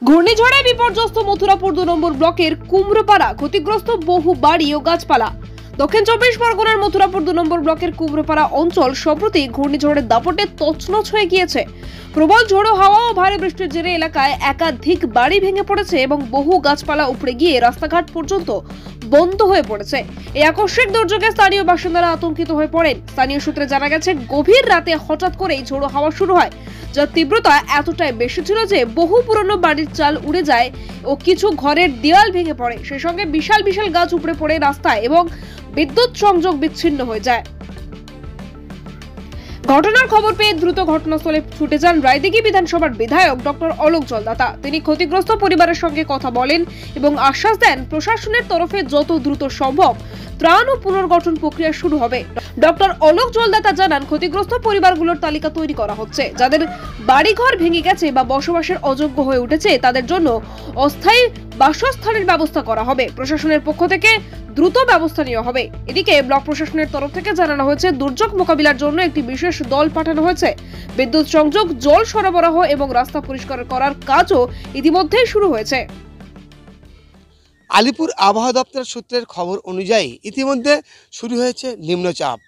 ঘূর্ণিঝড়ে বিপর্যস্ত মথুরাপুর ২ নম্বর ব্লকের কুমড়োপাড়া, ক্ষতিগ্রস্ত বহু বাড়ি ও গাছপালা। দক্ষিণ ২৪ পরগনার মথুরাপুর ২ নম্বর ব্লকের কুমড়োপাড়া অঞ্চল সম্প্রতি ঘূর্ণিঝড়ের দাপটে তছনছ হয়ে গিয়েছে। প্রবল ঝোড়ো হাওয়া ও ভারী বৃষ্টির জেরে এলাকায় একাধিক বাড়ি ভেঙে পড়েছে এবং বহু গাছপালা উপড়ে গিয়ে রাস্তাঘাট পর্যন্ত বন্ধ হয়ে পড়েছে। এই আকস্মিক দুর্যোগে স্থানীয় বাসিন্দারা আতঙ্কিত হয়ে পড়েন। স্থানীয় সূত্রে জানা গেছে, গভীর রাতে হঠাৎ করেই ঝোড়ো হাওয়া শুরু হয়, যার তীব্রতা এতটাই বেশি ছিল যে বহু পুরনো বাড়ির চাল উড়ে যায় ও কিছু ঘরের দেওয়াল ভেঙে পড়ে। সেই সঙ্গে বিশাল বিশাল গাছ উপড়ে পড়ে রাস্তায় এবং বিদ্যুৎ সংযোগ বিচ্ছিন্ন হয়ে যায়। ঘটনার খবর পেয়ে দ্রুত ঘটনাস্থলে ছুটে যান রায়দিঘি বিধানসভার বিধায়ক ডক্টর অলোক জলদাতা। তিনি ক্ষতিগ্রস্ত পরিবারের সঙ্গে কথা বলেন এবং আশ্বাস দেন প্রশাসনের তরফে যত দ্রুত সম্ভব ত্রাণ ও পুনর্গঠন প্রক্রিয়া শুরু হবে। ডক্টর অলোক জলদাতা জানান, ক্ষতিগ্রস্ত পরিবারগুলোর তালিকা তৈরি করা হচ্ছে। যাদের বাড়িঘর ভেঙে গেছে বা বসবাসের অযোগ্য হয়ে উঠেছে তাদের জন্য অস্থায়ী বাসস্থানের ব্যবস্থা করা হবে। প্রশাসনের পক্ষ থেকে দ্রুত ব্যবস্থা নেওয়া হবে। এদিকে ব্লক প্রশাসনের তরফ থেকে জানানো হয়েছে, দুর্যোগ মোকাবিলার জন্য একটি বিশেষ দল পাঠানো হয়েছে। বিদ্যুৎ সংযোগ, জল সরবরাহ এবং রাস্তা পরিষ্কার করার কাজও ইতিমধ্যেই শুরু হয়েছে। আলিপুর আবহাওয়া দপ্তর সূত্রের খবর অনুযায়ী ইতিমধ্যে শুরু হয়েছে নিম্নচাপ।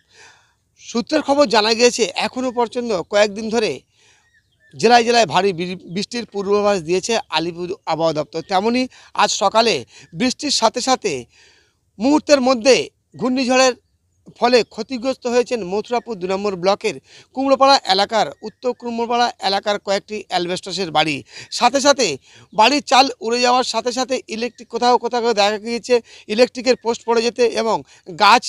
সূত্রের খবর জানা গিয়েছে এখনও পর্যন্ত কয়েকদিন ধরে জেলায় জেলায় ভারী বৃষ্টির পূর্বাভাস দিয়েছে আলিপুর আবহাওয়া দপ্তর। তেমনি আজ সকালে বৃষ্টির সাথে সাথে মুহূর্তের মধ্যে ঘূর্ণিঝড়ের ফলে ক্ষতিগ্রস্ত হয়েছেন মথুরাপুর ২ নম্বর ব্লকের কুমড়োপাড়া এলাকার উত্তর কুমড়োপাড়া এলাকার কয়েকটি অ্যালবেস্টাসের বাড়ি। সাথে সাথে বাড়ির চাল উড়ে যাওয়ার সাথে সাথে ইলেকট্রিক কোথাও কোথাও দেখা গিয়েছে ইলেকট্রিকের পোস্ট পড়ে যেতে এবং গাছ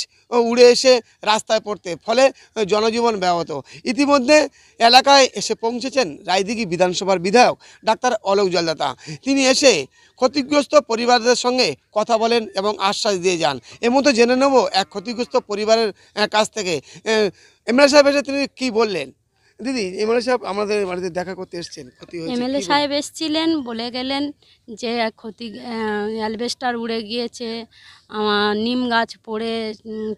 উড়ে এসে রাস্তায় পড়তে, ফলে জনজীবন ব্যাহত। ইতিমধ্যে এলাকায় এসে পৌঁছেছেন রায়দিঘি বিধানসভার বিধায়ক ডাক্তার অলোক জলদাতা। তিনি এসে ক্ষতিগ্রস্ত পরিবারদের সঙ্গে কথা বলেন এবং আশ্বাস দিয়ে যান। এর মধ্যে জেনে নেব এক ক্ষতিগ্রস্ত পরিবারের কাছ থেকে। এমএলএ সাহেব এসে তিনি কী বললেন। দিদি, এমএলএ সাহেব আমাদের বাড়িতে দেখা করতে এসেছেন, ক্ষতি হয়েছে। এমএলএ সাহেব এসেছিলেন, বলে গেলেন যে ক্ষতি অ্যালবেস্টার উড়ে গিয়েছে, আমার নিম গাছ পড়ে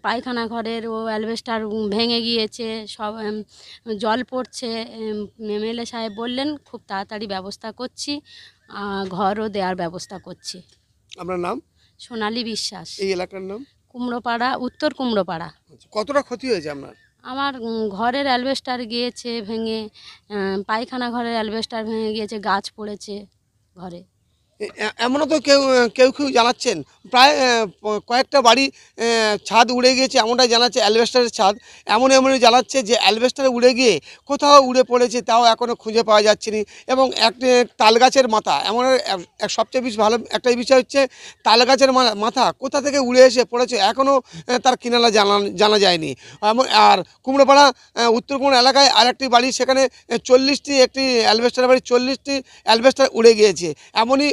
পায়খানা ঘরের ও অ্যালবেস্টার ভেঙে গিয়েছে, সব জল পড়ছে। এমএলএ সাহেব বললেন খুব তাড়াতাড়ি ব্যবস্থা করছি, ঘরও দেওয়ার ব্যবস্থা করছি। আপনার নাম? সোনালী বিশ্বাস। এই এলাকার নাম? কুমড়োপাড়া, উত্তর কুমড়োপাড়া। কতটা ক্ষতি হয়েছে আপনার? আমার ঘরের অ্যালবেস্টার গিয়েছে ভেঙে, পায়খানা ঘরের অ্যালবেস্টার ভেঙে গিয়েছে, গাছ পড়েছে ঘরে। এমনও তো কেউ কেউ জানাচ্ছেন প্রায় কয়েকটা বাড়ি ছাদ উড়ে গিয়েছে, এমনটাই জানাচ্ছে অ্যালবেস্টারের ছাদ। এমনই জানাচ্ছে যে অ্যালবেস্টারে উড়ে গিয়ে কোথাও উড়ে পড়েছে, তাও এখনও খুঁজে পাওয়া যাচ্ছে না। এবং একটি তাল গাছের মাথা, এমন সবচেয়ে বেশি ভালো একটাই বিষয় হচ্ছে তাল গাছের মাথা কোথা থেকে উড়ে এসে পড়েছে এখনও তার কিনারা জানা যায়নি। আর কুমড়োপাড়া উত্তর কুমড়ো এলাকায় আরেকটি বাড়ি, সেখানে 40টি একটি অ্যালবেস্টার বাড়ি, 40টি অ্যালবেস্টার উড়ে গিয়েছে। এমনই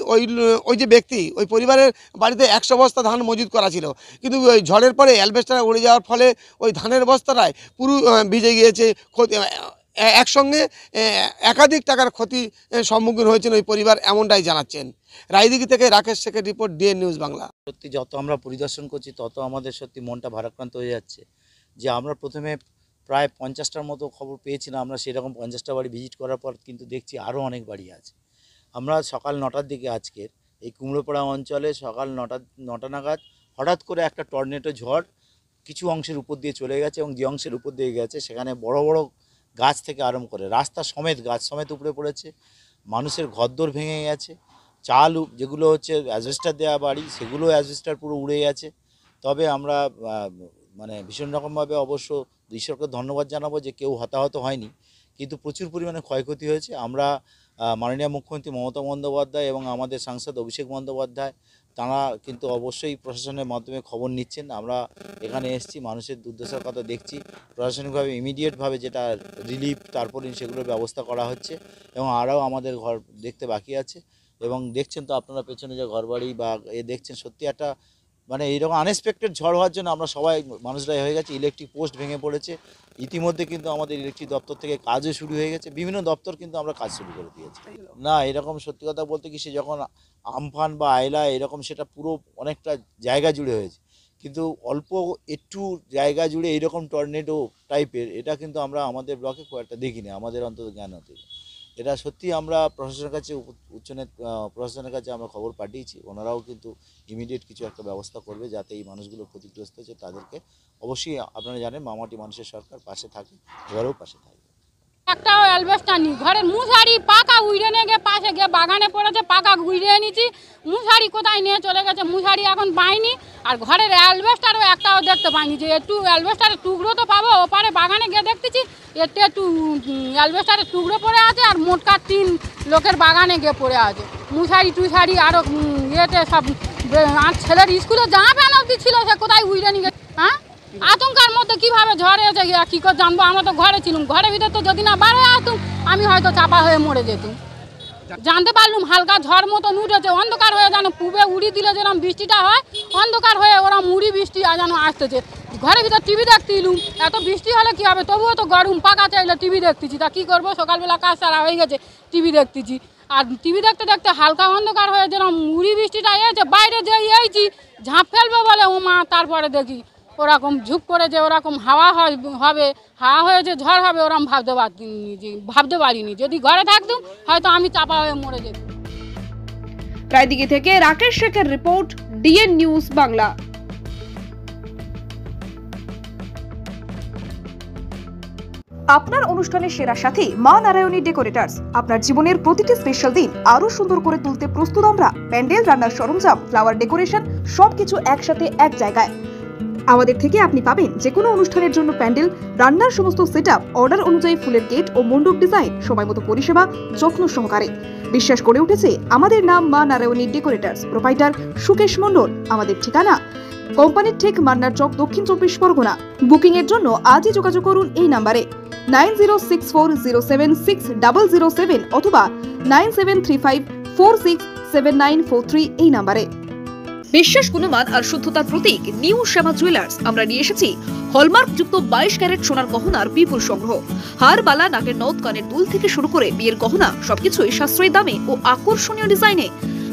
ওই যে ব্যক্তি, ওই পরিবারের বাড়িতে 100 বস্তা ধান মজুত করা ছিল, কিন্তু ওই ঝড়ের পরে অ্যালবেস্টার উড়ে যাওয়ার ফলে ওই ধানের বস্তাটায় পুরো ভিজে গিয়েছে। একসঙ্গে একাধিক টাকার ক্ষতি সম্মুখীন হয়েছেন ওই পরিবার, এমনটাই জানাচ্ছেন। রায়দিঘি থেকে রাকেশ শেখের রিপোর্ট, ডিএন নিউজ বাংলা। সত্যি যত আমরা পরিদর্শন করছি তত আমাদের সত্যি মনটা ভারাক্রান্ত হয়ে যাচ্ছে। যে আমরা প্রথমে প্রায় 50টার মতো খবর পেয়েছিলাম, আমরা সেরকম 50টা বাড়ি ভিজিট করার পর কিন্তু দেখছি আরও অনেক বাড়ি আছে। আমরা সকাল 9টার দিকে আজকের এই কুমড়োপাড়া অঞ্চলে সকাল 9টা নাগাদ হঠাৎ করে একটা টর্নেডো ঝড় কিছু অংশের উপর দিয়ে চলে গেছে, এবং যে অংশের উপর দিয়ে গেছে সেখানে বড় বড় গাছ থেকে আরম্ভ করে রাস্তা সমেত গাছ সমেত উপড়ে পড়েছে। মানুষের ঘরদোর ভেঙে গেছে, চাল যেগুলো হচ্ছে অ্যাসবেস্টার দেওয়া বাড়ি, সেগুলো অ্যাসবেস্টার পুরো উড়ে গেছে। তবে আমরা মানে ভীষণ রকমভাবে অবশ্য ঈশ্বরকে ধন্যবাদ জানাবো যে কেউ হতাহত হয়নি, কিন্তু প্রচুর পরিমাণে ক্ষয়ক্ষতি হয়েছে। আমরা মাননীয় মুখ্যমন্ত্রী মমতা বন্দ্যোপাধ্যায় এবং আমাদের সাংসদ অভিষেক বন্দ্যোপাধ্যায়, তারা কিন্তু অবশ্যই প্রশাসনের মাধ্যমে খবর নিচ্ছেন। আমরা এখানে এসেছি, মানুষের দুর্দশার কথা দেখছি, প্রশাসনিকভাবে ইমিডিয়েটভাবে যেটা রিলিফ তারপরে সেগুলোর ব্যবস্থা করা হচ্ছে, এবং আরও আমাদের ঘর দেখতে বাকি আছে। এবং দেখছেন তো আপনারা পেছনে যে ঘরবাড়ি বা দেখছেন, সত্যি একটা মানে এইরকম আনএক্সপেক্টেড ঝড় হওয়ার জন্য আমরা সবাই মানুষরাই হয়ে গেছে। ইলেকট্রিক পোস্ট ভেঙে পড়েছে, ইতিমধ্যে কিন্তু আমাদের ইলেকট্রিক দপ্তর থেকে কাজও শুরু হয়ে গেছে, বিভিন্ন দপ্তর কিন্তু আমরা কাজ শুরু করে দিয়েছি। না, এরকম সত্যি কথা বলতে কি, সে যখন আমফান বা আয়লা এরকম সেটা পুরো অনেকটা জায়গা জুড়ে হয়েছে, কিন্তু অল্প একটু জায়গা জুড়ে এইরকম টর্নেডো টাইপের এটা কিন্তু আমরা আমাদের ব্লকে খুব একটা দেখিনি, আমাদের অন্তত জ্ঞান হতে। এটা সত্যি আমরা প্রশাসনের কাছে প্রশাসনের কাছে আমরা খবর পাঠিয়েছি, ওনারাও কিন্তু ইমিডিয়েট কিছু একটা ব্যবস্থা করবে যাতে এই মানুষগুলো ক্ষতিগ্রস্ত হচ্ছে তাদেরকে অবশ্যই, আপনারা জানেন মামাটি মানুষের সরকার পাশে থাকে, এবারেও পাশে থাকবে। একটাও অ্যালবেস্টার নেই, ঘরের মুশারি পাকা উড়ে নিয়ে গিয়ে পাশে গিয়ে বাগানে পড়েছে, পাকা উড়িয়ে নিয়েছি, মুশারি কোথায় নিয়ে চলে গেছে, মুশারি এখন পাইনি। আর ঘরের অ্যালবেস্টারও একটাও দেখতে পাইনি, যে একটু অ্যালবেস্টারের টুকরো তো পাবো, ওপারে বাগানে গিয়ে দেখতেছি একটু অ্যালবেস্টারের টুকরো পড়ে আছে, আর মোটকা 3 লোকের বাগানে গিয়ে পড়ে আছে, মুশারি টুশারি আরও ইয়েতে সব। আর ছেলের স্কুলে জামা প্যান্ট অবধি ছিল, সে কোথায় উড়ে নিয়ে গেছে। হ্যাঁ, আতঙ্কের মধ্যে কীভাবে ঝড় এসে কী করে জানবো, আমরা তো ঘরে ছিলাম, ঘরের ভিতরে তো যদি না বার হয়ে আসতুম আমি হয়তো চাপা হয়ে মরে যেতুম। জানতে পারলুম হালকা ঝড় মতন উঠেছে, অন্ধকার হয়ে যেন পুবে উড়ি দিলে যেরকম বৃষ্টিটা হয়, অন্ধকার হয়ে ওরা মুড়ি বৃষ্টি যেন আসতেছে। ঘরের ভিতর টিভি দেখতে এলুম, এত বৃষ্টি হলে কী হবে, তবুও তো গরম, পাকা চাইলে টিভি দেখতেছি, তা কী করবো, সকালবেলা কাজ সারা হয়ে গেছে, টিভি দেখতেছি। আর টিভি দেখতে দেখতে হালকা অন্ধকার হয়ে যেরকম মুড়ি বৃষ্টিটা এসেছে, বাইরে যে এইছি ঝাঁপ ফেলবে বলে ও মা, তারপরে দেখি ওরকম ঝুপ করে যে ওরকম হাওয়া হবে, হাওয়া হয়ে যে ঝড় হবে ওরকম ভাবতে পারিনি। যদি ঘরে থাকতাম হয়তো আমি চাপা হয়ে মরে যেতাম। রায়দিঘি থেকে রাকেশ শেখের রিপোর্ট, ডিএন নিউজ বাংলা। আপনার অনুষ্ঠানের সেরা সাথী মা নারায়ণী ডেকোরেটার্স। আপনার জীবনের প্রতিটি স্পেশাল দিন আরো সুন্দর করে তুলতে প্রস্তুত আমরা। প্যান্ডেল, রান্নার সরঞ্জাম, ফ্লাওয়ার ডেকোরেশন সবকিছু একসাথে এক জায়গায়। আমাদের থেকে আপনি পাবেন যে কোনো অনুষ্ঠানের জন্য প্যান্ডেল, রান্নার সমস্ত সেটআপ, অর্ডার অনুযায়ী ফুলের গেট ও মণ্ডপ ডিজাইন, সময়মতো পরিষেবা, যত্ন সহকারে। বিশ্বাস করে উঠেছে আমাদের নাম মা নারায়ণী ডেকোরেটার্স। প্রোপাইটার সুকেশ মণ্ডল। আমাদের ঠিকানা কোম্পানির ঠিক মান্নার চক, দক্ষিণ 24 পরগনা। বুকিং এর জন্য আজই যোগাযোগ করুন এই নাম্বারে 9064076007 অথবা 9735467943 এই নাম্বারে। বিশ্বাস, গুণমান আর শুদ্ধতার প্রতীক নিউ শ্যামা জুয়েলার্স। আমরা নিয়ে এসেছি হলমার্ক যুক্ত 22 ক্যারেট সোনার গহনার বিপুল সংগ্রহ। হার, বালা, নাকের নথ, কানের দুল থেকে শুরু করে বিয়ের গহনা সবকিছুই সাশ্রয়ী দামে ও আকর্ষণীয় ডিজাইনে।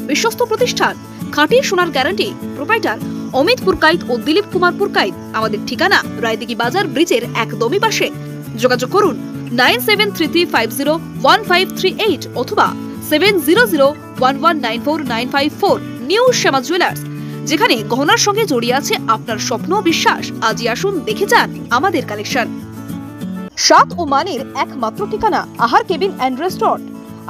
বিশ্বস্ত প্রতিষ্ঠান, খাঁটি সোনার গ্যারান্টি। প্রোপাইটার অমিত পুরকাইত ও দিলীপ কুমার পুরকাইত। আমাদের ঠিকানা রায়দিঘি বাজার ব্রিজের একদমই পাশে। যোগাযোগ করুন 9733501538 অথবা 7001194954। নিউ শ্যামা জুয়েলার্স, যেখানে গহনার সঙ্গে জড়িয়ে আছে আপনার স্বপ্ন বিশ্বাস। আজই আসুন, দেখে যান আমাদের কালেকশন। স্বাদ ও মানের একমাত্র ঠিকানা আহার কেবিন অ্যান্ড রেস্টুরেন্ট।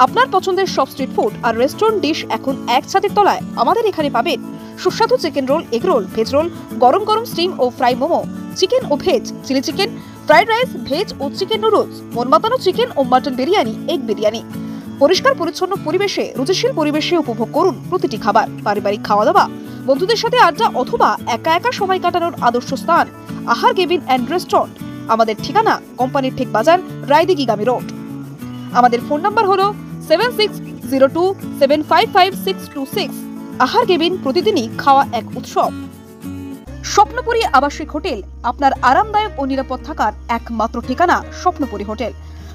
আপনার পছন্দের সব স্ট্রিট ফুড আর রেস্টুরেন্ট ডিশ এখন এক ছাদের তলায়। আমাদের এখানে পাবেন সুস্বাদু chicken roll, egg roll, veg roll, গরম গরম স্টিম ও ফ্রাই মোমো, চিকেন ও veg, chilli chicken, fried rice, veg ও চিকেন নুডলস, মন মাতানো চিকেন ও মাটন বিরিয়ানি, এগ বিরিয়ানি। পরিষ্কার পরিচ্ছন্ন পরিবেশে, রুচিশীল পরিবেশে উপভোগ করুন প্রতিটি খাবার। পারিবারিক খাওয়া দাওয়া, বন্ধুদের সাথে আড্ডা অথবা একা একা সময় কাটানোর আদর্শ স্থান আহার কেবিন অ্যান্ড রেস্টুরেন্ট। আমাদের ঠিকানা কোম্পানির ঠিক বাজার, রায়দিঘিগামী রোড। আমাদের ফোন নাম্বার হলো 7602755626। আহার কেবিন, প্রতিদিনই খাওয়া এক উৎসব। স্বপ্নপুরী আবাসিক হোটেল, আপনার আরামদায়ক ও নিরাপদ থাকার একমাত্র ঠিকানা স্বপ্নপুরী হোটেল।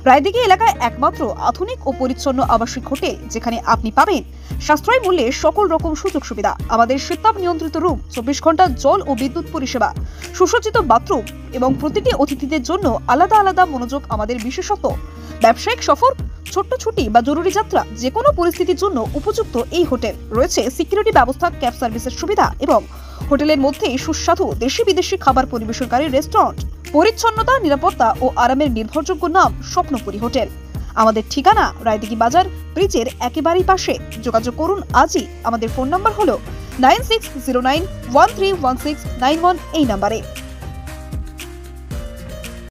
রায়দিঘি এলাকায় একমাত্র আধুনিক ও পরিচ্ছন্ন আবাসিক হোটেল, যেখানে আপনি পাবেন সাশ্রয়ী মূল্যে সকল রকম সুযোগ সুবিধা। আমাদের শীতাপ নিয়ন্ত্রিত রুম, 24 ঘন্টা জল ও বিদ্যুৎ পরিষেবা, সুসজ্জিত বাথরুম এবং প্রতিটি অতিথিদের জন্য আলাদা আলাদা মনোযোগ আমাদের বিশেষত্ব। ব্যবসায়িক সফর, ছোট্ট ছুটি বা জরুরি যাত্রা, যে কোনো পরিস্থিতির জন্য উপযুক্ত এই হোটেল। রয়েছে সিকিউরিটি ব্যবস্থা, ক্যাব সার্ভিসের সুবিধা এবং হোটেলের মধ্যেই সুস্বাদু দেশি বিদেশি খাবার পরিবেশনকারী রেস্টুরেন্ট। পরিচ্ছন্নতা, নিরাপত্তা ও আরামের নির্ভরযোগ্য নাম স্বপ্নপুরী হোটেল। আমাদের ঠিকানা রায়দিঘি বাজার ব্রিজের একেবারেই পাশে। যোগাযোগ করুন আজই। আমাদের ফোন নাম্বার হলো 9609131691 এই নাম্বারে।